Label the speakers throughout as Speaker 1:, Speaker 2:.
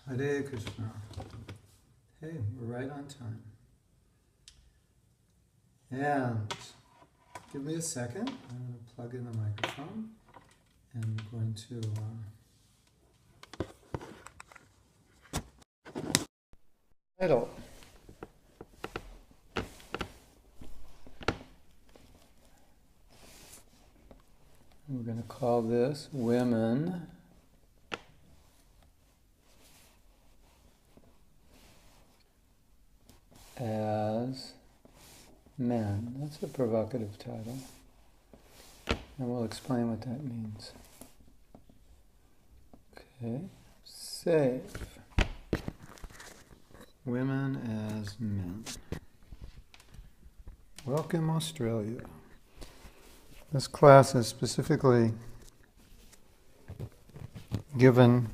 Speaker 1: Hare Krishna. Hey, we're right on time. And give me a second. I'm going to plug in the microphone. And I'm going to title. We're going to call this Women as Men. That's a provocative title. And we'll explain what that means. Okay. Save. Women as Men. Welcome, Australia. This class is specifically given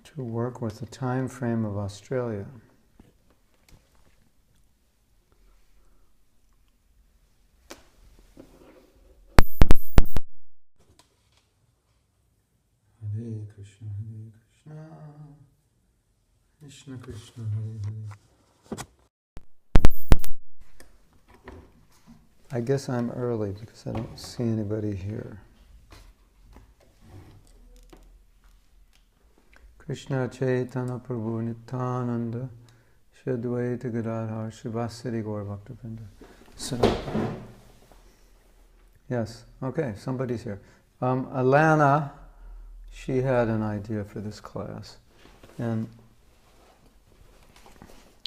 Speaker 1: to work with the time frame of Australia. Hare Krishna, Hare Krishna, Krishna Krishna, Hare Hare. I guess I'm early because I don't see anybody here. Krishna Chaitanya Prabhu Nityananda Shri Advaita Gadadhar Srivasadi Gaur Bhaktavrinda. So, yes, okay, somebody's here. Alana, she had an idea for this class, and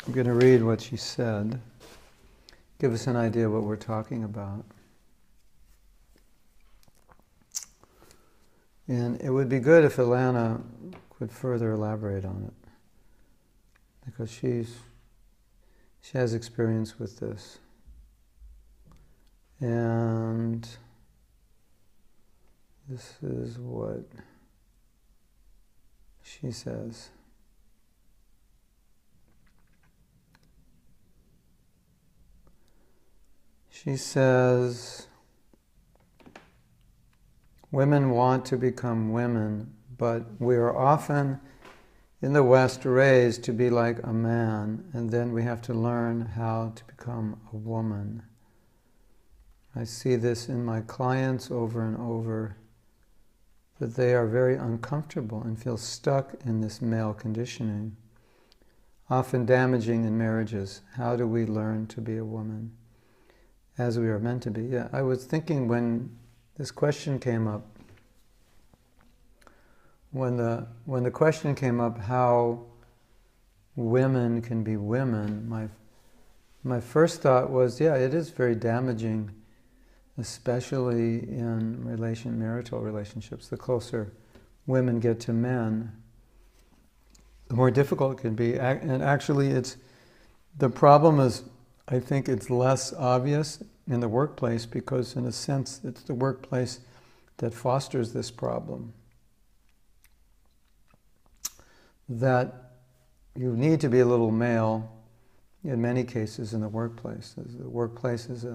Speaker 1: I'm going to read what she said. Give us an idea what we're talking about. And it would be good if Alana could further elaborate on it, because she has experience with this. And this is what she says. She says, women want to become women, but we are often in the West raised to be like a man, and then we have to learn how to become a woman. I see this in my clients over and over, that they are very uncomfortable and feel stuck in this male conditioning, often damaging in marriages. How do we learn to be a woman as we are meant to be? Yeah, I was thinking when this question came up, when the question came up how women can be women, my first thought was, yeah, it is very damaging, especially in marital relationships. The closer women get to men, the more difficult it can be. And actually, the problem is, I think it's less obvious in the workplace, because in a sense it's the workplace that fosters this problem. That you need to be a little male in many cases in the workplace. The workplace is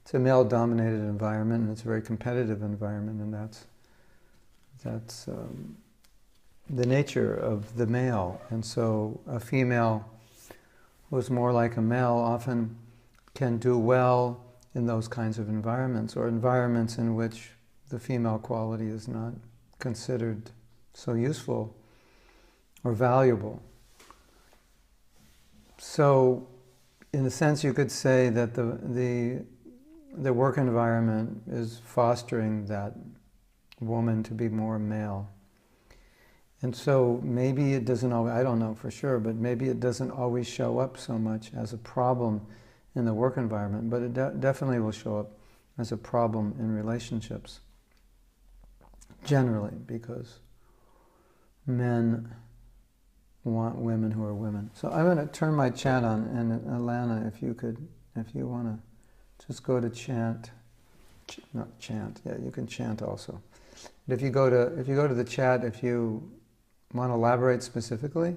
Speaker 1: it's a male-dominated environment, and it's a very competitive environment, and that's the nature of the male. And so a female who's more like a male often can do well in those kinds of environments, or environments in which the female quality is not considered so useful or valuable. So, in a sense, you could say that the work environment is fostering that woman to be more male. And so maybe it doesn't always, I don't know for sure, but maybe it doesn't always show up so much as a problem in the work environment, but it definitely will show up as a problem in relationships, generally, because men want women who are women. So I'm going to turn my chat on, and Alana, if you want to just go to chant, not chant, yeah, you can chant also. But if you go to the chat, if you want to elaborate specifically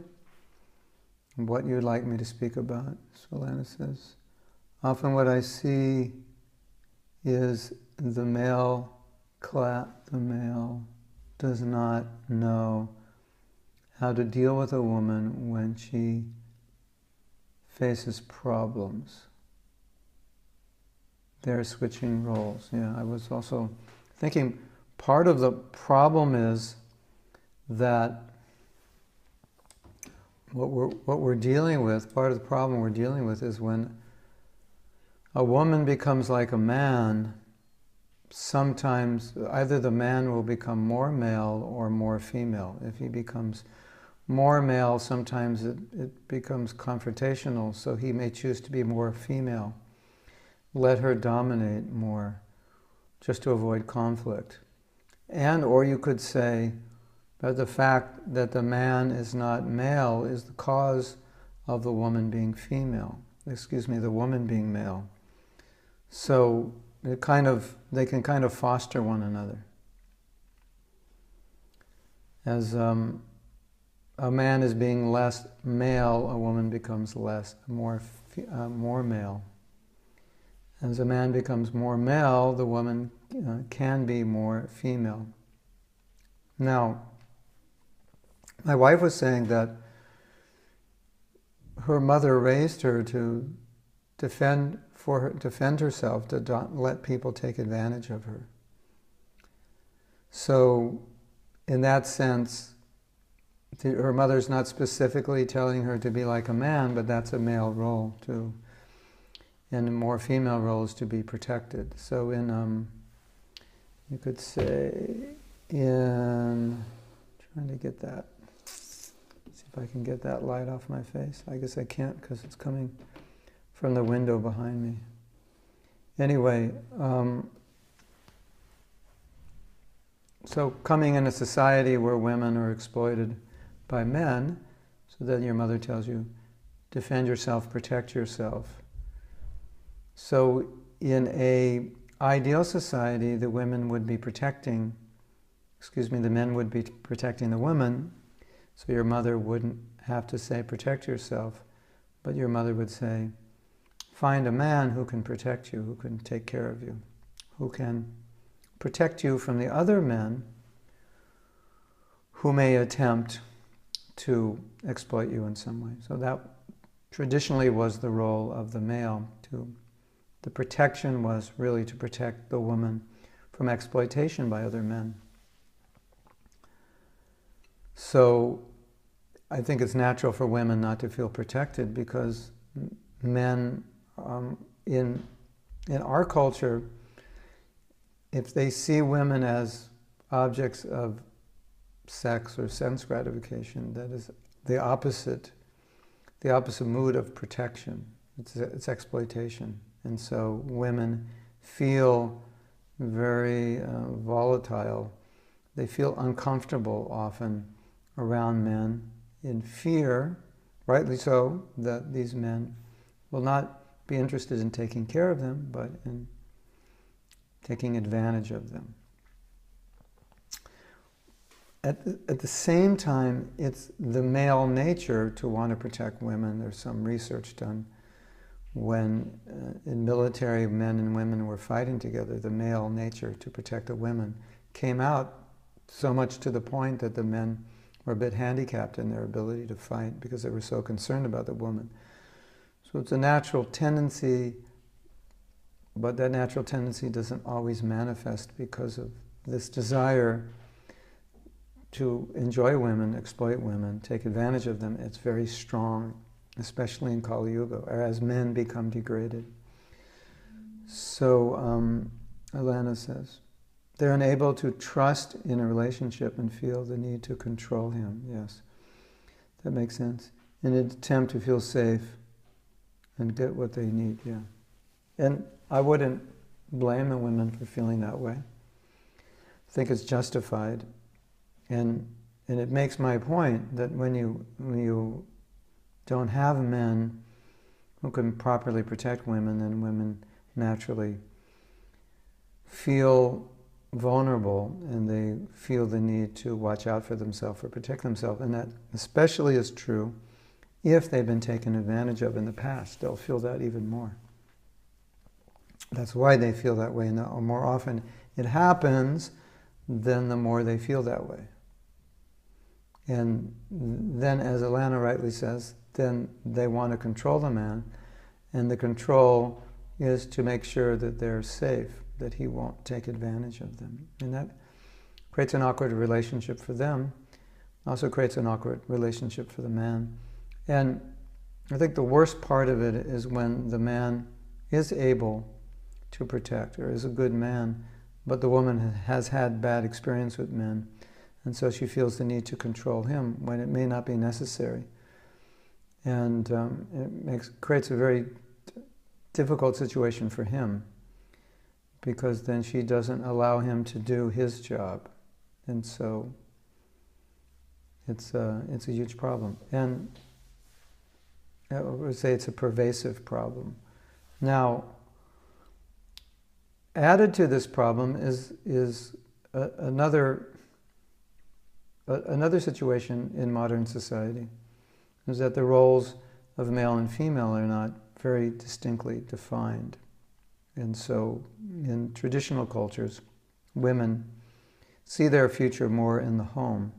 Speaker 1: what you'd like me to speak about. So Alana says, often what I see is the male does not know how to deal with a woman when she faces problems. They're switching roles. Yeah, I was also thinking part of the problem is that what we're dealing with, part of the problem we're dealing with is when a woman becomes like a man, sometimes either the man will become more male or more female. If he becomes more male, sometimes it becomes confrontational, so he may choose to be more female. Let her dominate more, just to avoid conflict. And, or you could say that the fact that the man is not male is the cause of the woman being female. The woman being male. So they can kind of foster one another. As a man is being less male, a woman becomes more male. As a man becomes more male, the woman can be more female. Now, my wife was saying that her mother raised her to defend herself, to not let people take advantage of her. So, in that sense, her mother's not specifically telling her to be like a man, but that's a male role too. And a more female role is to be protected. So you could say trying to get that, see if I can get that light off my face. I guess I can't because it's coming from the window behind me. Anyway, so coming in a society where women are exploited by men, so then your mother tells you, defend yourself, protect yourself. So in a ideal society, the men would be protecting the women, so your mother wouldn't have to say, protect yourself, but your mother would say, find a man who can protect you, who can take care of you, who can protect you from the other men who may attempt to exploit you in some way. So that traditionally was the role of the male. The protection was really to protect the woman from exploitation by other men. So I think it's natural for women not to feel protected because men in our culture, if they see women as objects of sex or sense gratification, that is the opposite mood of protection. It's exploitation. And so women feel very volatile. They feel uncomfortable often around men in fear, rightly so, that these men will not be interested in taking care of them, but in taking advantage of them. At the same time, it's the male nature to want to protect women. There's some research done when in military men and women were fighting together, the male nature to protect the women came out so much to the point that the men were a bit handicapped in their ability to fight because they were so concerned about the woman. So it's a natural tendency, but that natural tendency doesn't always manifest because of this desire to enjoy women, exploit women, take advantage of them. It's very strong, especially in Kali Yuga, or as men become degraded. So Alana says, they're unable to trust in a relationship and feel the need to control him. Yes, that makes sense. In an attempt to feel safe and get what they need, yeah. And I wouldn't blame the women for feeling that way. I think it's justified. And it makes my point that when you don't have men who can properly protect women, then women naturally feel vulnerable and they feel the need to watch out for themselves or protect themselves. And that especially is true if they've been taken advantage of in the past. They'll feel that even more. That's why they feel that way. And the more often it happens, then the more they feel that way. And then, as Alana rightly says, then they want to control the man, and the control is to make sure that they're safe, that he won't take advantage of them. And that creates an awkward relationship for them, also creates an awkward relationship for the man. And I think the worst part of it is when the man is able to protect, or is a good man, but the woman has had bad experience with men, and so she feels the need to control him when it may not be necessary. And it creates a very difficult situation for him, because then she doesn't allow him to do his job. And so it's a huge problem. And I would say it's a pervasive problem. Now, added to this problem is another situation in modern society, is that the roles of male and female are not very distinctly defined. And so in traditional cultures, women see their future more in the home.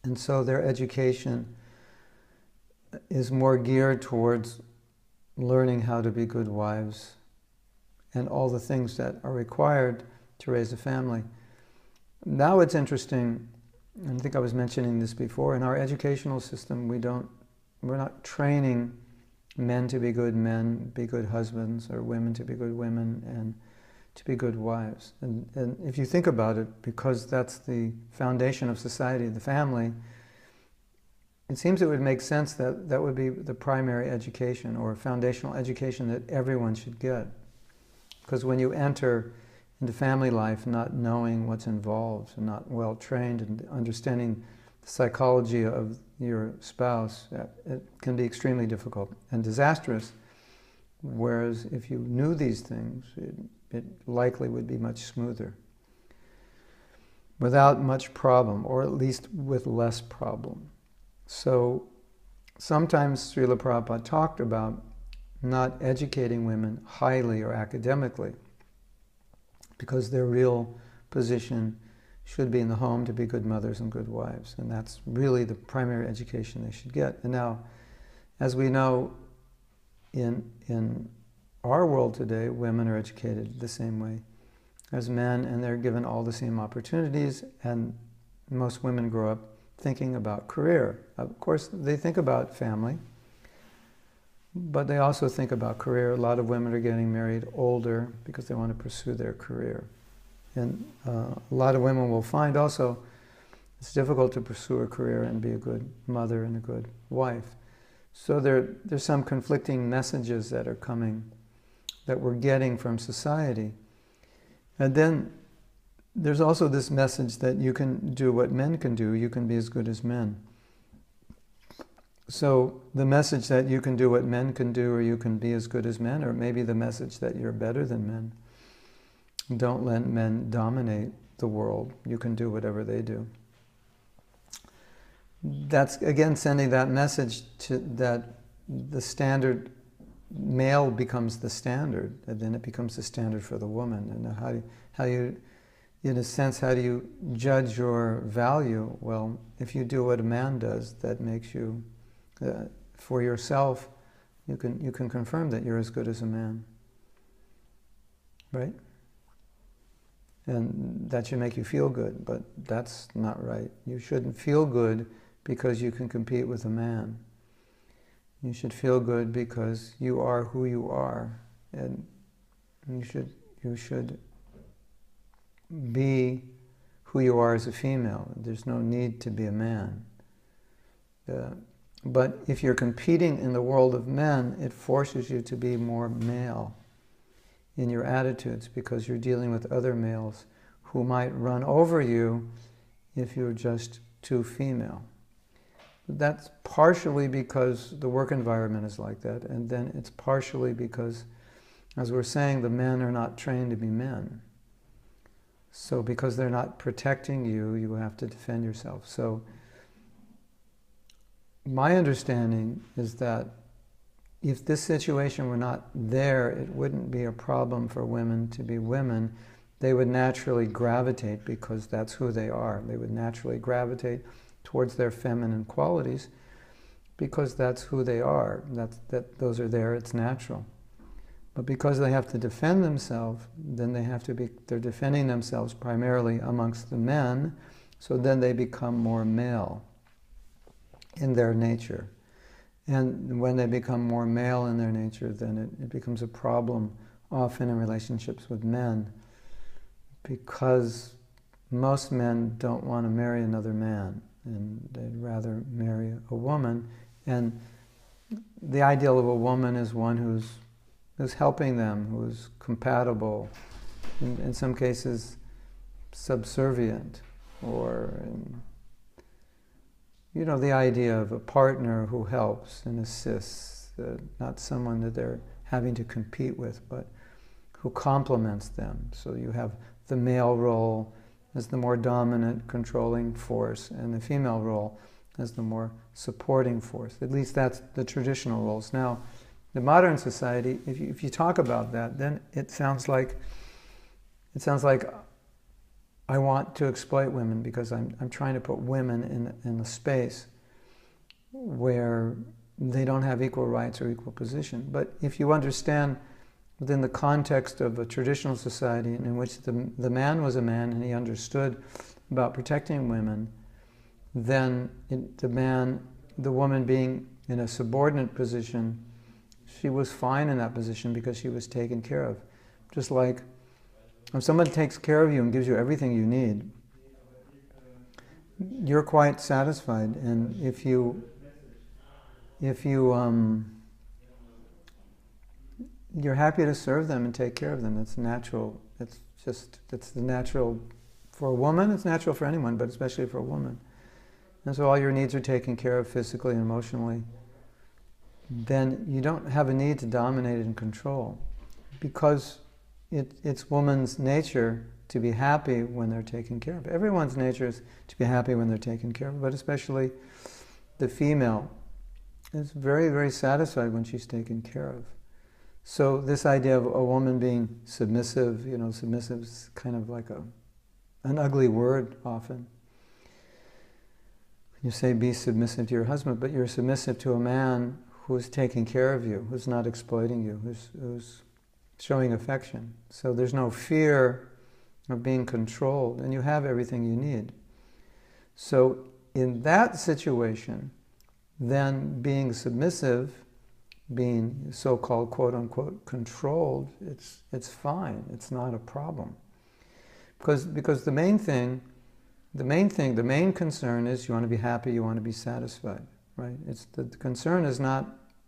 Speaker 1: And so their education is more geared towards learning how to be good wives and all the things that are required to raise a family. Now it's interesting, and I think I was mentioning this before, in our educational system we're not training men to be good men, be good husbands, or women to be good women, and to be good wives. And if you think about it, because that's the foundation of society, the family, it seems it would make sense that that would be the primary education or foundational education that everyone should get. Because when you enter into family life not knowing what's involved and not well trained and understanding the psychology of your spouse, it can be extremely difficult and disastrous. Whereas if you knew these things, it likely would be much smoother, without much problem, or at least with less problem. So sometimes Srila Prabhupada talked about not educating women highly or academically, because their real position should be in the home to be good mothers and good wives, and that's really the primary education they should get. And now, as we know, in our world today, women are educated the same way as men, and they're given all the same opportunities, and most women grow up thinking about career. Of course, they think about family, but they also think about career. A lot of women are getting married older because they want to pursue their career. And a lot of women will find also it's difficult to pursue a career and be a good mother and a good wife. So there's some conflicting messages that are coming, that we're getting from society. And then there's also this message that you can do what men can do, you can be as good as men. So the message that you can do what men can do, or you can be as good as men, or maybe the message that you're better than men. Don't let men dominate the world. You can do whatever they do. That's, again, sending that message to that the standard male becomes the standard, and then it becomes the standard for the woman. And how you, in a sense, how do you judge your value? Well, if you do what a man does, that makes you, for yourself, you can confirm that you're as good as a man, right? And that should make you feel good, but that's not right. You shouldn't feel good because you can compete with a man. You should feel good because you are who you are, and you should be who you are as a female. There's no need to be a man. But if you're competing in the world of men, it forces you to be more male in your attitudes, because you're dealing with other males who might run over you if you're just too female. That's partially because the work environment is like that, and then it's partially because, as we're saying, the men are not trained to be men. So because they're not protecting you, you have to defend yourself. So my understanding is that if this situation were not there, it wouldn't be a problem for women to be women. they would naturally gravitate, because that's who they are. They would naturally gravitate towards their feminine qualities because that's who they are. Those are there, it's natural. But because they have to defend themselves, then they're defending themselves primarily amongst the men, so then they become more male in their nature. And when they become more male in their nature, then it becomes a problem often in relationships with men, because most men don't want to marry another man, and they'd rather marry a woman. And the ideal of a woman is one who's helping them, who's compatible, in some cases subservient, or the idea of a partner who helps and assists, not someone that they're having to compete with, but who complements them. So you have the male role as the more dominant, controlling force, and the female role as the more supporting force. At least that's the traditional roles. Now, the modern society, if you talk about that, then it sounds like I want to exploit women because I'm trying to put women in a space where they don't have equal rights or equal position. But if you understand within the context of a traditional society in which the man was a man and he understood about protecting women, then the woman being in a subordinate position, she was fine in that position because she was taken care of. Just like if someone takes care of you and gives you everything you need, you're quite satisfied. And if you you're happy to serve them and take care of them. It's natural. It's the natural for a woman. It's natural for anyone, but especially for a woman. And so all your needs are taken care of physically and emotionally. Then you don't have a need to dominate and control, because it's woman's nature to be happy when they're taken care of. Everyone's nature is to be happy when they're taken care of, but especially the female is very, very satisfied when she's taken care of. So this idea of a woman being submissive, submissive is kind of like an ugly word often. You say be submissive to your husband, but you're submissive to a man who's taking care of you, who's not exploiting you, who's showing affection. So there's no fear of being controlled, and you have everything you need. So in that situation, then being submissive, being so-called quote-unquote controlled, it's fine. It's not a problem. Because the main concern is you want to be happy, you want to be satisfied, right? The concern is not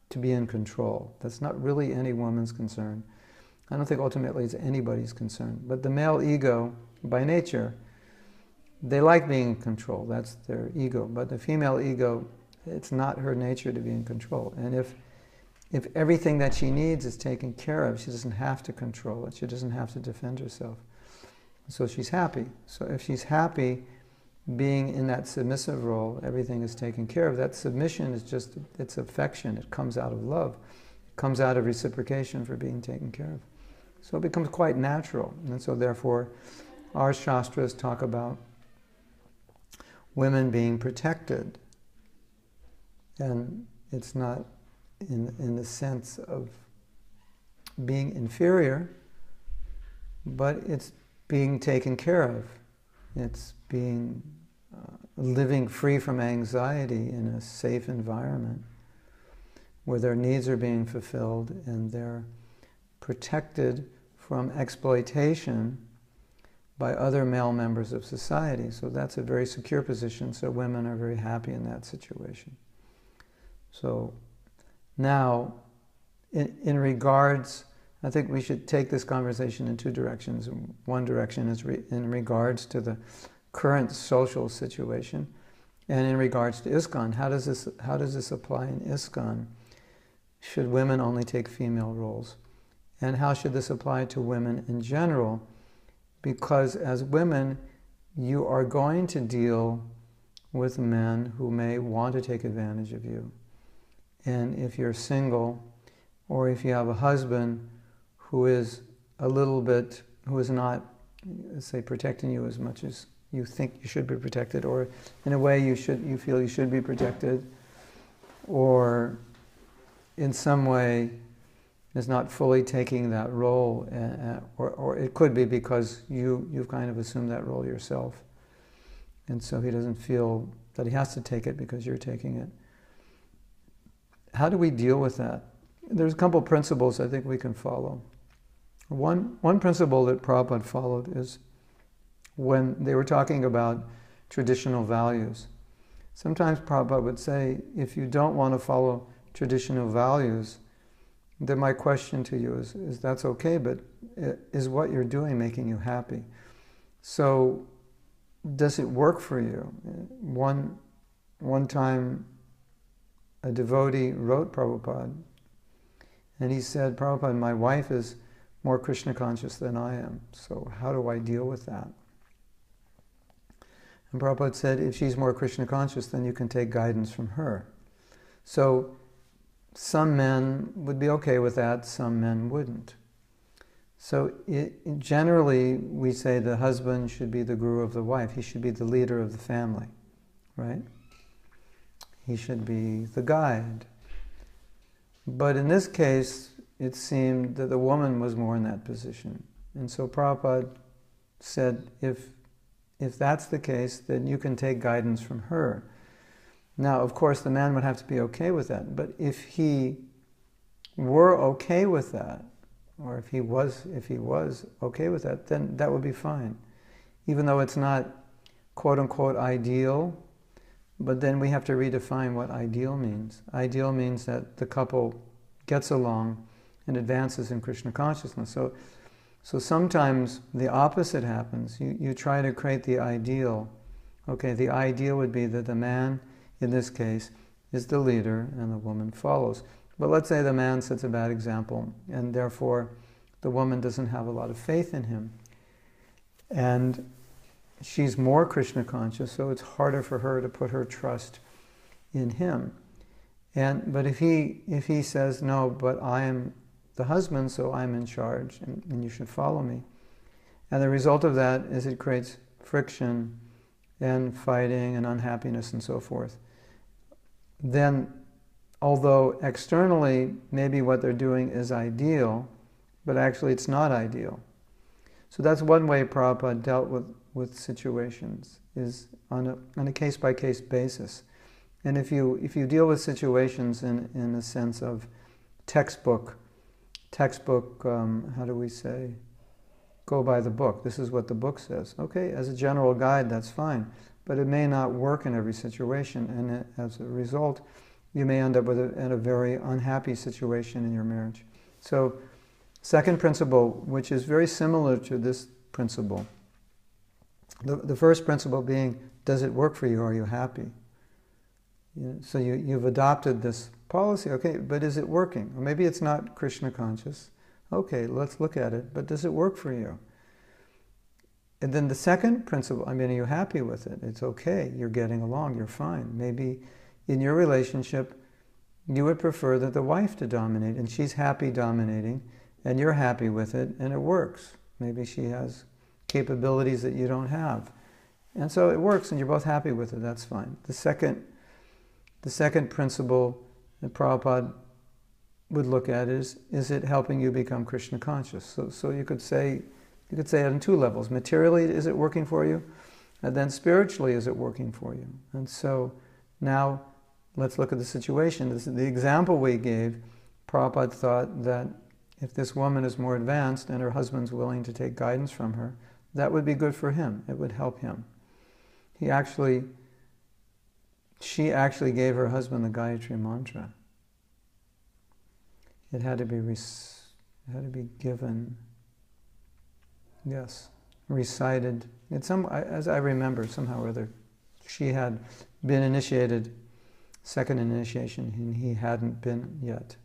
Speaker 1: to be in control. That's not really any woman's concern. I don't think ultimately it's anybody's concern. But the male ego, by nature, they like being in control. That's their ego. But the female ego, it's not her nature to be in control. And if everything that she needs is taken care of, she doesn't have to control it. She doesn't have to defend herself. So she's happy. So if she's happy being in that submissive role, everything is taken care of. That submission is it's affection. It comes out of love. It comes out of reciprocation for being taken care of. So it becomes quite natural. And so therefore, our Shastras talk about women being protected. And it's not in the sense of being inferior, but it's being taken care of. It's being living free from anxiety in a safe environment where their needs are being fulfilled and they're protected from exploitation by other male members of society. So that's a very secure position, so women are very happy in that situation. So now, in regards, I think we should take this conversation in two directions. One direction is in regards to the current social situation, and in regards to ISKCON. How does this apply in ISKCON? Should women only take female roles? And how should this apply to women in general? Because as women, you are going to deal with men who may want to take advantage of you. And if you're single, or if you have a husband who is not say, protecting you as much as you think you should be protected, or in a way you feel you should be protected, or in some way is not fully taking that role, or it could be because you've kind of assumed that role yourself, and so he doesn't feel that he has to take it because you're taking it. How do we deal with that? There's a couple principles I think we can follow. One principle that Prabhupada followed is when they were talking about traditional values. Sometimes Prabhupada would say, if you don't want to follow traditional values, then my question to you is that's okay, but is what you're doing making you happy? So, does it work for you? One time, a devotee wrote Prabhupada, and he said, Prabhupada, my wife is more Krishna conscious than I am, so how do I deal with that? And Prabhupada said, if she's more Krishna conscious, then you can take guidance from her. So some men would be okay with that, some men wouldn't. So generally, we say the husband should be the guru of the wife. He should be the leader of the family, right? He should be the guide. But in this case, it seemed that the woman was more in that position. And so Prabhupada said, if that's the case, then you can take guidance from her. Now, of course, the man would have to be okay with that. But if he were okay with that, or if he was okay with that, then that would be fine. Even though it's not quote-unquote ideal, but then we have to redefine what ideal means. Ideal means that the couple gets along and advances in Krishna consciousness. So sometimes the opposite happens. You try to create the ideal. Okay, the ideal would be that the man, in this case, is the leader and the woman follows. But let's say the man sets a bad example, and therefore the woman doesn't have a lot of faith in him. And she's more Krishna conscious, so it's harder for her to put her trust in him. But if he says, no, but I am the husband, so I'm in charge, and you should follow me. And the result of that is it creates friction and fighting and unhappiness and so forth. Then, although externally maybe what they're doing is ideal, but actually it's not ideal. So that's one way Prabhupada dealt with situations, is on a case-by-case basis. And if you deal with situations in a sense of textbook, how do we say, go by the book. This is what the book says. Okay, as a general guide, that's fine. But it may not work in every situation, and as a result, you may end up in a very unhappy situation in your marriage. So, second principle, which is very similar to this principle. The first principle being, does it work for you? Are you happy? So you've adopted this policy, okay, but is it working? Or maybe it's not Krishna conscious. Okay, let's look at it, but does it work for you? And then the second principle, are you happy with it? It's okay, you're getting along, you're fine. Maybe in your relationship, you would prefer that the wife to dominate, and she's happy dominating, and you're happy with it, and it works. Maybe she has capabilities that you don't have. And so it works, and you're both happy with it, that's fine. The second principle that Prabhupada would look at is it helping you become Krishna conscious? So you could say it on two levels. Materially, is it working for you? And then spiritually, is it working for you? And so now let's look at the situation. This is the example we gave. Prabhupada thought that if this woman is more advanced and her husband's willing to take guidance from her, that would be good for him. It would help him. She actually gave her husband the Gayatri mantra. It had to be given, yes, recited. As I remember, somehow or other, she had been initiated, second initiation, and he hadn't been yet.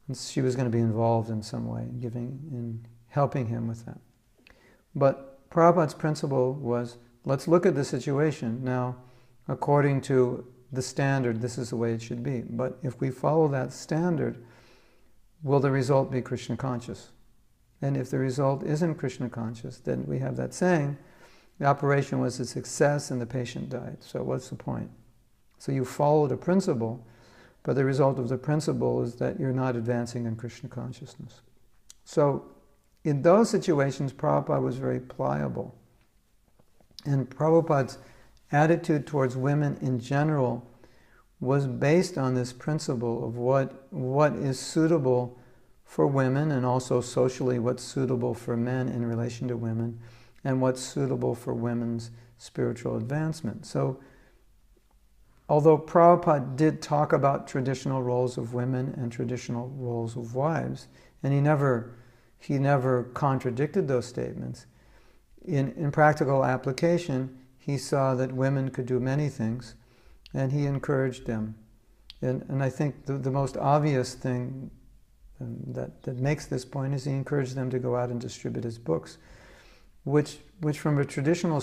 Speaker 1: And she was going to be involved in some way, in helping him with that. But Prabhupada's principle was, let's look at the situation. Now, according to the standard, this is the way it should be. But if we follow that standard, will the result be Krishna conscious? And if the result isn't Krishna conscious, then we have that saying, the operation was a success and the patient died. So what's the point? So you followed a principle, but the result of the principle is that you're not advancing in Krishna consciousness. So in those situations, Prabhupada was very pliable. And Prabhupada's attitude towards women in general was based on this principle of what is suitable for women, and also socially what's suitable for men in relation to women, and what's suitable for women's spiritual advancement. So, although Prabhupada did talk about traditional roles of women and traditional roles of wives, and he never contradicted those statements, in practical application, he saw that women could do many things, and he encouraged them. And I think the most obvious thing that makes this point is he encouraged them to go out and distribute his books, which from a traditional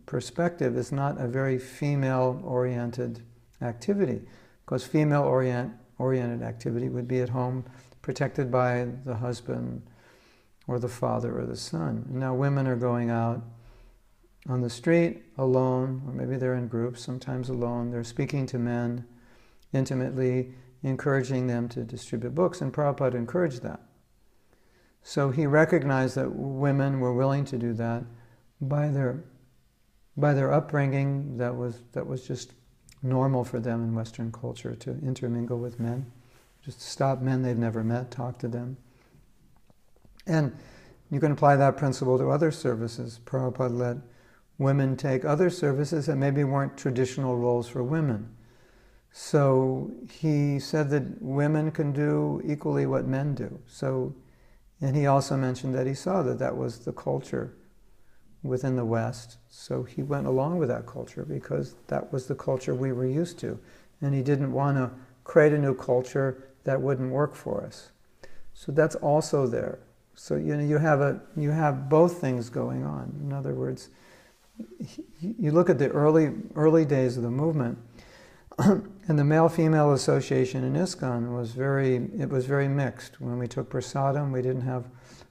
Speaker 1: perspective is not a very female-oriented activity, because female-oriented activity would be at home, protected by the husband or the father or the son. And now women are going out on the street alone, or maybe they're in groups, sometimes alone. They're speaking to men intimately, encouraging them to distribute books, and Prabhupada encouraged that. So he recognized that women were willing to do that by their upbringing. That was just normal for them in Western culture, to intermingle with men, just stop men they've never met, talk to them. And you can apply that principle to other services. Prabhupada let women take other services that maybe weren't traditional roles for women. So he said that women can do equally what men do. And he also mentioned that he saw that that was the culture within the West. So he went along with that culture because that was the culture we were used to. And he didn't want to create a new culture that wouldn't work for us. So that's also there. So you have both things going on. In other words, you look at the early days of the movement, and the male-female association in ISKCON was very mixed. When we took prasadam, we didn't have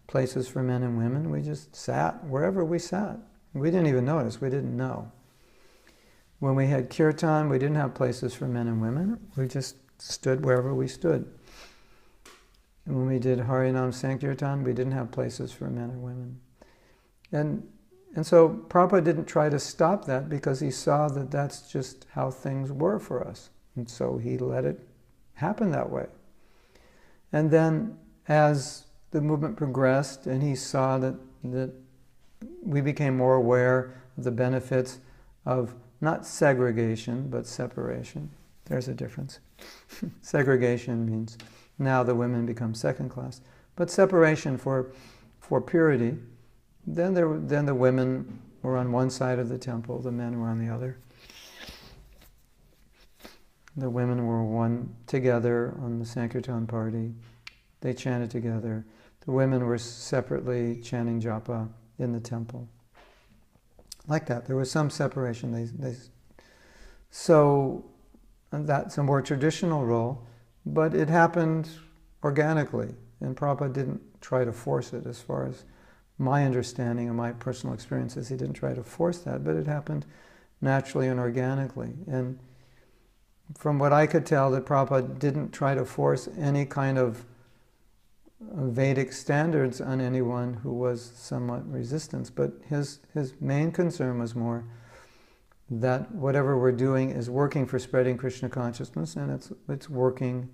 Speaker 1: places for men and women. We just sat wherever we sat. We didn't even notice. We didn't know. When we had kirtan, we didn't have places for men and women. We just stood wherever we stood. And when we did Harinam Sankirtan, we didn't have places for men and women. And so Prabhupada didn't try to stop that because he saw that that's just how things were for us. And so he let it happen that way. And then as the movement progressed and he saw that we became more aware of the benefits of not segregation, but separation. There's a difference. Segregation means now the women become second class. But separation for purity, then the women were on one side of the temple, the men were on the other. The women were one together on the Sankirtan party. They chanted together. The women were separately chanting japa in the temple. Like that. There was some separation. So that's a more traditional role, but it happened organically, and Prabhupada didn't try to force it. As far as my understanding and my personal experiences, he didn't try to force that, but it happened naturally and organically. And from what I could tell, that Prabhupada didn't try to force any kind of Vedic standards on anyone who was somewhat resistant, but his main concern was more that whatever we're doing is working for spreading Krishna consciousness, and it's working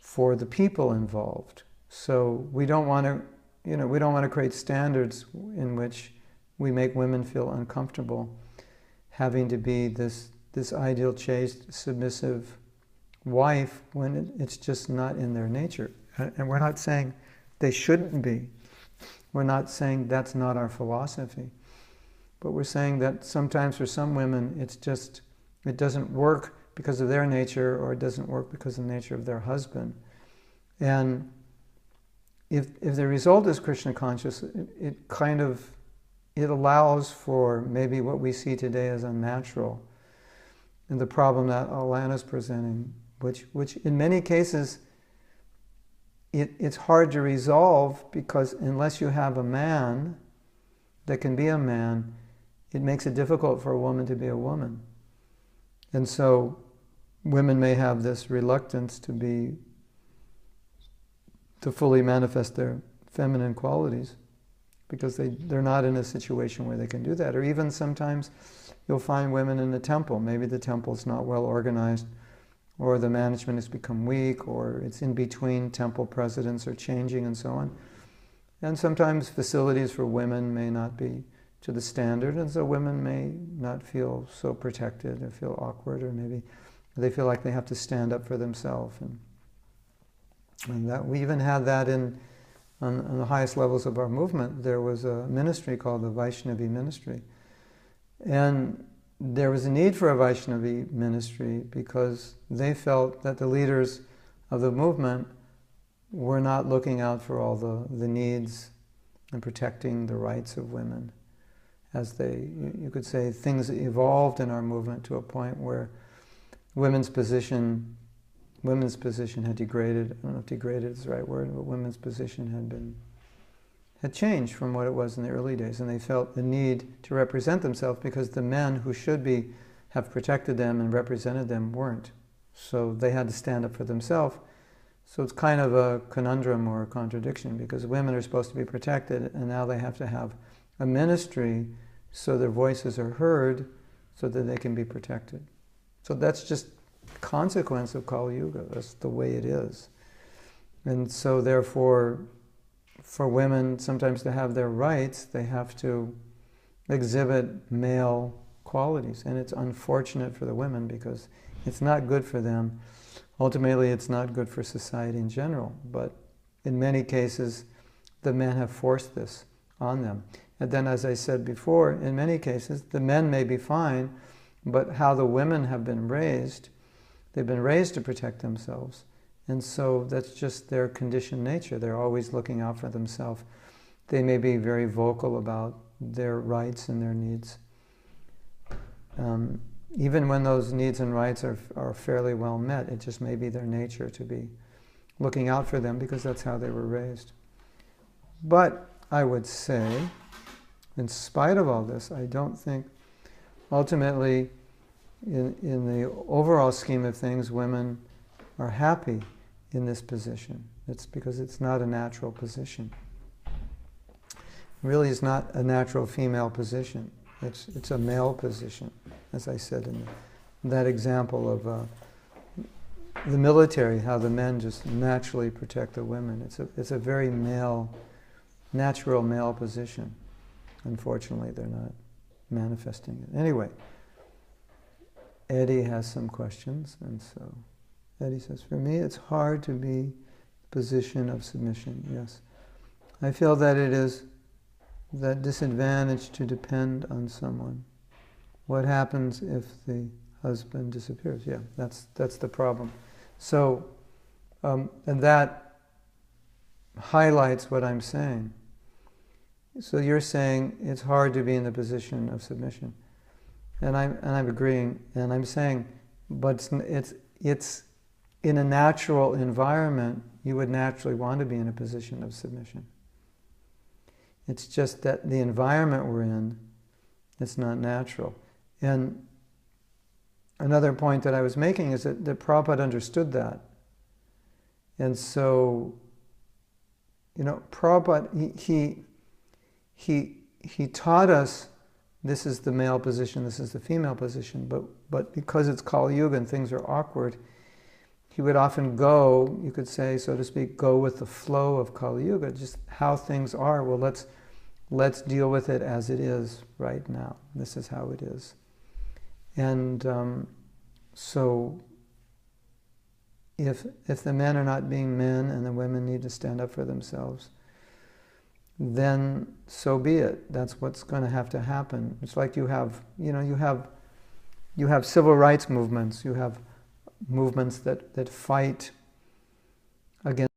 Speaker 1: for the people involved. So we don't want to create standards in which we make women feel uncomfortable having to be this ideal, chaste, submissive wife when it's just not in their nature. And we're not saying they shouldn't be. We're not saying that's not our philosophy. But we're saying that sometimes for some women it doesn't work because of their nature, or it doesn't work because of the nature of their husband. And if the result is Krishna conscious, it allows for maybe what we see today as unnatural, and the problem that Alana's presenting, which in many cases it's hard to resolve, because unless you have a man that can be a man, it makes it difficult for a woman to be a woman. And so women may have this reluctance to fully manifest their feminine qualities, because they're not in a situation where they can do that. Or even sometimes you'll find women in the temple. Maybe the temple's not well organized, or the management has become weak, or it's in between temple presidents are changing and so on. And sometimes facilities for women may not be to the standard, and so women may not feel so protected, or feel awkward, or maybe they feel like they have to stand up for themselves. And that we even had that on the highest levels of our movement. There was a ministry called the Vaishnavi ministry. And there was a need for a Vaishnavi ministry because they felt that the leaders of the movement were not looking out for all the needs and protecting the rights of women. As you could say, things evolved in our movement to a point where women's position had degraded. I don't know if degraded is the right word, but women's position had changed from what it was in the early days, and they felt the need to represent themselves because the men who should have protected them and represented them weren't. So they had to stand up for themselves. So it's kind of a conundrum or a contradiction, because women are supposed to be protected, and now they have to have a ministry so their voices are heard so that they can be protected. So that's just a consequence of Kali Yuga. That's the way it is. And so therefore, for women sometimes to have their rights, they have to exhibit male qualities. And it's unfortunate for the women because it's not good for them. Ultimately, it's not good for society in general. But in many cases, the men have forced this on them. And then, as I said before, in many cases, the men may be fine, but how the women have been raised, they've been raised to protect themselves. And so that's just their conditioned nature. They're always looking out for themselves. They may be very vocal about their rights and their needs. Even when those needs and rights are fairly well met, it just may be their nature to be looking out for them because that's how they were raised. But I would say, in spite of all this, I don't think ultimately in the overall scheme of things, women are happy in this position. It's because it's not a natural position. Really, it's not a natural female position. It's a male position, as I said in that example of the military, how the men just naturally protect the women. It's a very natural male position. Unfortunately, they're not manifesting it. Anyway, Eddie has some questions, and so Eddie says, for me it's hard to be position of submission. Yes. I feel that it is that disadvantage to depend on someone. What happens if the husband disappears? Yeah, that's the problem. So, and that highlights what I'm saying. So you're saying it's hard to be in the position of submission, and I'm agreeing, and I'm saying, but it's in a natural environment you would naturally want to be in a position of submission. It's just that the environment we're in, it's not natural. And another point that I was making is that Prabhupada understood that, and so Prabhupada he taught us this is the male position, this is the female position, but because it's Kali Yuga and things are awkward, he would often go, you could say, so to speak, go with the flow of Kali Yuga, just how things are. Well, let's deal with it as it is right now. This is how it is. And so if the men are not being men and the women need to stand up for themselves, then so be it. That's what's going to happen. It's like you have civil rights movements. You have movements that fight against